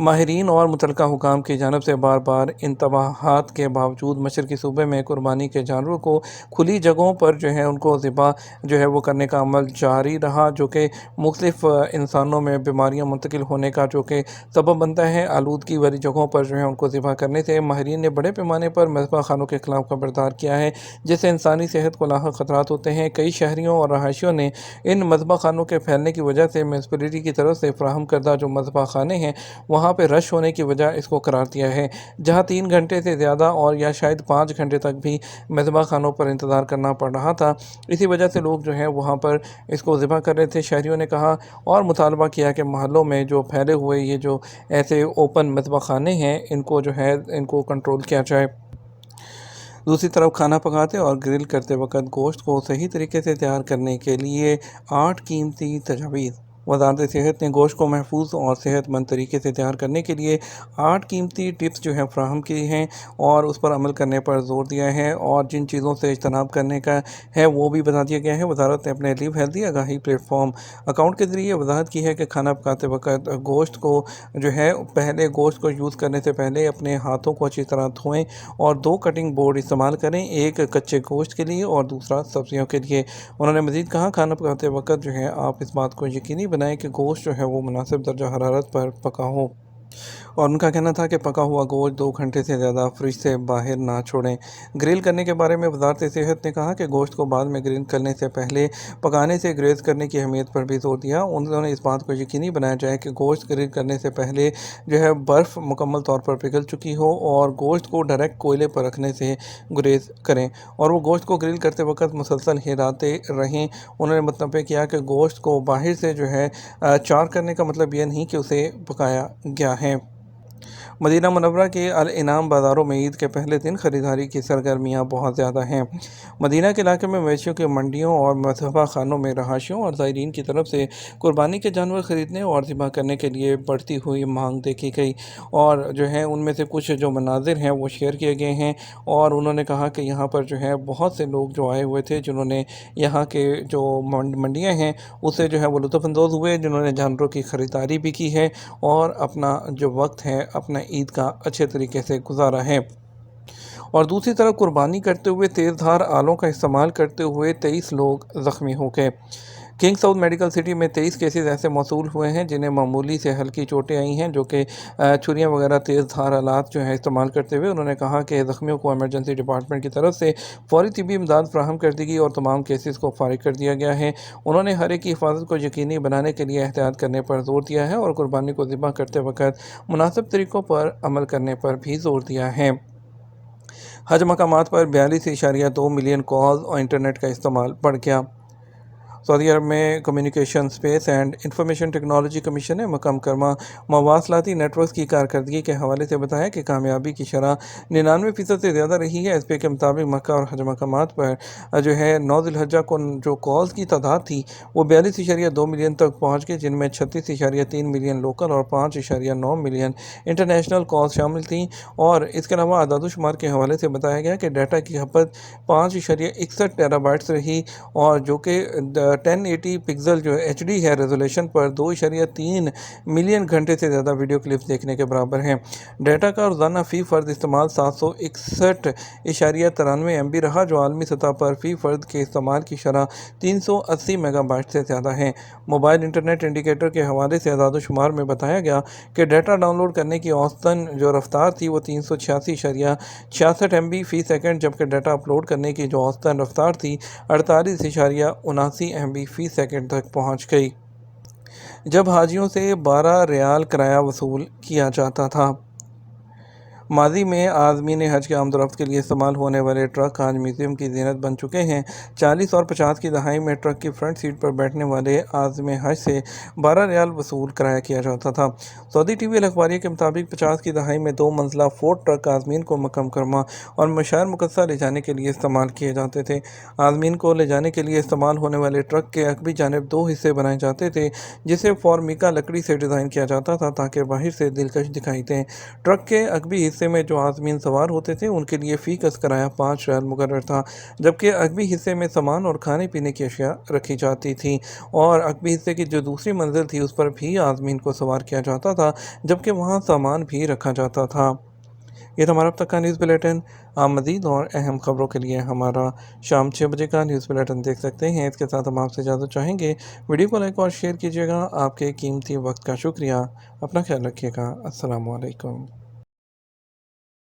ماہرین اور متعلقہ حکام کی جانب سے بار بار انتباہات کے باوجود مشرقی صوبے میں قربانی کے جانوروں کو کھلی جگہوں پر ان کو ذبح وہ کرنے کا عمل جاری رہا، جو کہ مختلف انسانوں میں بیماریاں منتقل ہونے کا جو کہ سبب بنتا ہے۔ آلودگی والی جگہوں پر ان کو ذبح کرنے سے ماہرین نے بڑے پیمانے پر مذبح خانوں کے خلاف خبردار کیا ہے، جس سے انسانی صحت کو لاحق خطرات ہوتے ہیں۔ کئی شہریوں اور رہائشیوں نے ان مذبح خانوں کے پھیلنے کی وجہ سے میونسپلٹی کی طرف سے فراہم کردہ جو مذبح خانے ہیں وہاں پہ رش ہونے کی وجہ اس کو قرار دیا ہے، جہاں 3 گھنٹے سے زیادہ اور یا شاید 5 گھنٹے تک بھی مذبح خانوں پر انتظار کرنا پڑ رہا تھا۔ اسی وجہ سے لوگ وہاں پر اس کو ذبح کر رہے تھے۔ شہریوں نے کہا اور مطالبہ کیا کہ محلوں میں جو پھیلے ہوئے یہ جو ایسے اوپن مذبح خانے ہیں ان کو ان کو کنٹرول کیا جائے۔ دوسری طرف کھانا پکاتے اور گرل کرتے وقت گوشت کو صحیح طریقے سے تیار کرنے کے لیے 8 قیمتی تجاویز۔ وزارت صحت نے گوشت کو محفوظ اور صحت مند طریقے سے تیار کرنے کے لیے 8 قیمتی ٹپس فراہم کی ہیں اور اس پر عمل کرنے پر زور دیا ہے، اور جن چیزوں سے اجتناب کرنے کا ہے وہ بھی بتا دیا گیا ہے۔ وزارت نے اپنے لیو ہیلتھی آگاہی پلیٹ فارم اکاؤنٹ کے ذریعے وضاحت کی ہے کہ کھانا پکاتے وقت گوشت کو پہلے گوشت کو یوز کرنے سے پہلے اپنے ہاتھوں کو اچھی طرح دھوئیں اور 2 کٹنگ بورڈ استعمال کریں، ایک کچے گوشت کے لیے اور دوسرا سبزیوں کے لیے۔ انہوں نے مزید کہا کھانا پکاتے وقت آپ اس بات کو یقینی بنائیں کہ گوشت وہ مناسب درجہ حرارت پر پکا ہو، اور ان کا کہنا تھا کہ پکا ہوا گوشت 2 گھنٹے سے زیادہ فریج سے باہر نہ چھوڑیں۔ گرل کرنے کے بارے میں وزارت صحت نے کہا کہ گوشت کو بعد میں گرل کرنے سے پہلے پکانے سے گریز کرنے کی اہمیت پر بھی زور دیا۔ انہوں نے اس بات کو یقینی بنایا جائے کہ گوشت گرل کرنے سے پہلے برف مکمل طور پر پگھل چکی ہو، اور گوشت کو ڈائریکٹ کوئلے پر رکھنے سے گریز کریں اور وہ گوشت کو گرل کرتے وقت مسلسل ہلاتے رہیں۔ انہوں نے متنبہ کیا کہ گوشت کو باہر سے چار کرنے کا مطلب یہ نہیں کہ اسے پکایا گیا ہے۔ مدینہ منورہ کے الانعام بازاروں میں عید کے پہلے دن خریداری کی سرگرمیاں بہت زیادہ ہیں۔ مدینہ کے علاقے میں مویشیوں کی منڈیوں اور مذبح خانوں میں رہائشیوں اور زائرین کی طرف سے قربانی کے جانور خریدنے اور ذبح کرنے کے لیے بڑھتی ہوئی مانگ دیکھی گئی، اور ان میں سے کچھ جو مناظر ہیں وہ شیئر کیے گئے ہیں، اور انہوں نے کہا کہ یہاں پر بہت سے لوگ آئے ہوئے تھے جنہوں نے یہاں کے جو منڈیاں ہیں اس سے وہ لطف اندوز ہوئے، جنہوں نے جانوروں کی خریداری بھی کی ہے اور اپنا جو وقت ہے اپنا عید کا اچھے طریقے سے گزارا ہے۔ اور دوسری طرف قربانی کرتے ہوئے تیز دھار آلوں کا استعمال کرتے ہوئے 23 لوگ زخمی ہو گئے۔ کنگ ساؤتھ میڈیکل سٹی میں 23 کیسز ایسے موصول ہوئے ہیں جنہیں معمولی سے ہلکی چوٹیں آئی ہیں، جو کہ چھریاں وغیرہ تیز دھار آلات استعمال کرتے ہوئے۔ انہوں نے کہا کہ زخمیوں کو ایمرجنسی ڈپارٹمنٹ کی طرف سے فوری طبی امداد فراہم کر دی گئی اور تمام کیسز کو فارغ کر دیا گیا ہے۔ انہوں نے ہر ایک کی حفاظت کو یقینی بنانے کے لیے احتیاط کرنے پر زور دیا ہے اور قربانی کو ذبح کرتے وقت مناسب طریقوں پر عمل کرنے پر بھی زور دیا ہے۔ حج مقامات پر 42.2 ملین کالز اور انٹرنیٹ کا استعمال بڑھ گیا۔ سعودی عرب میں communication space and information technology commission نے مقام کرما مواصلاتی نیٹ ورکس کی کارکردگی کے حوالے سے بتایا کہ کامیابی کی شرح 99% سے زیادہ رہی ہے۔ ایس پی کے مطابق مکہ اور حج مقامات پر 9 ذی الحجہ کو جو کالز کی تعداد تھی وہ 42.2 ملین تک پہنچ گئی، جن میں 36.3 ملین لوکل اور 5.9 ملین انٹرنیشنل کالز شامل تھیں۔ اور اس کے علاوہ اعداد و شمار کے حوالے سے بتایا گیا کہ ڈیٹا کی کھپت 5.61 ٹیرا بائٹس رہی، اور جو کہ 1080 پکسل HD ہے ریزولیشن پر 2.3 ملین گھنٹے سے زیادہ ویڈیو کلپس دیکھنے کے برابر ہیں۔ ڈیٹا کا روزانہ فی فرد استعمال 761.93 MB رہا، جو عالمی سطح پر فی فرد کے استعمال کی شرح 380 میگا بائٹ سے زیادہ ہے۔ موبائل انٹرنیٹ انڈیکیٹر کے حوالے سے اعداد و شمار میں بتایا گیا کہ ڈیٹا ڈاؤن لوڈ کرنے کی اوسطاً جو رفتار تھی وہ 386.66 MB فی سیکنڈ، جبکہ ڈیٹا اپلوڈ کرنے کی جو اوسطاً رفتار تھی 48.79 MB فی سیکنڈ تک پہنچ گئی۔ جب حاجیوں سے 12 ریال کرایہ وصول کیا جاتا تھا۔ ماضی میں عازمین حج کے آمد و رفت کے لیے استعمال ہونے والے ٹرک آج میوزیم کی زینت بن چکے ہیں۔ 40 اور 50 کی دہائی میں ٹرک کی فرنٹ سیٹ پر بیٹھنے والے عازم حج سے 12 ریال وصول کرایہ کیا جاتا تھا۔ سعودی ٹی وی الاخباریہ کے مطابق 50 کی دہائی میں 2 منزلہ فورڈ ٹرک عازمین کو مکہ مکرمہ اور مشعر مقدسہ لے جانے کے لیے استعمال کیے جاتے تھے۔ عازمین کو لے جانے کے لیے استعمال ہونے والے ٹرک کے عقبی جانب 2 حصے بنائے جاتے تھے، جسے فارمیکا لکڑی سے ڈیزائن کیا جاتا تھا تاکہ باہر سے دلکش دکھائی دیں۔ ٹرک کے عقبی حصے حصے میں جو عازمین سوار ہوتے تھے ان کے لیے فی کس کرایہ 5 ریال مقرر تھا، جبکہ عقبی حصے میں سامان اور کھانے پینے کی اشیاء رکھی جاتی تھیں، اور عقبی حصے کی جو دوسری منزل تھی اس پر بھی عازمین کو سوار کیا جاتا تھا، جبکہ وہاں سامان بھی رکھا جاتا تھا۔ یہ تو ہمارا اب تک کا نیوز بلیٹن۔ آپ مزید اور اہم خبروں کے لیے ہمارا شام 6 بجے کا نیوز بلیٹن دیکھ سکتے ہیں۔ اس کے ساتھ ہم آپ سے اجازت چاہیں گے، ویڈیو کو لائک اور شیئر کیجیے گا۔ آپ کے قیمتی وقت کا شکریہ۔ اپنا خیال رکھیے گا۔ السلام علیکم۔